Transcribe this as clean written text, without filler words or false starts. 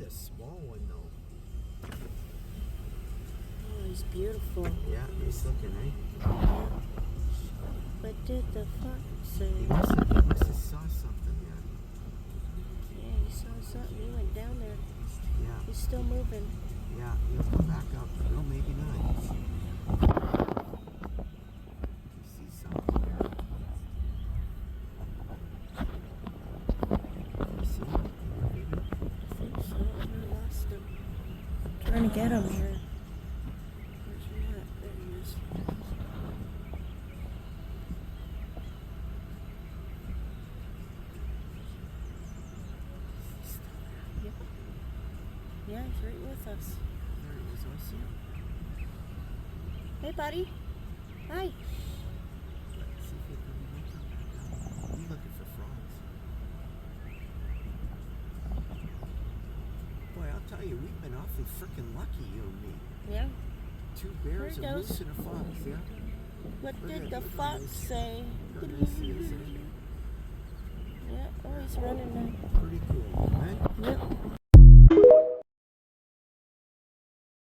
a small one though. Oh, he's beautiful. Yeah, he's looking, right? What did the fox say? He must have saw something there. Yeah, he saw something. He went down there. Yeah. He's still moving. Yeah, he'll come back up. No, maybe not. You see something there. You see him? Maybe? I think so. We lost him. Trying to get him here. Where's he at? There he is. Yep. Yeah, he's right with us. There he is. I see him. Hey, buddy. Hi. See if he can come back down. He's looking for frogs. Boy, I'll tell you, we've been awfully freaking lucky, you and me. Yeah. 2 bears, There a he goes. moose, and a fox, yeah? What Look did at- the look at fox this. say? Look at this, is it? Yeah. Oh, he's running now. Pretty cool, right? Yep.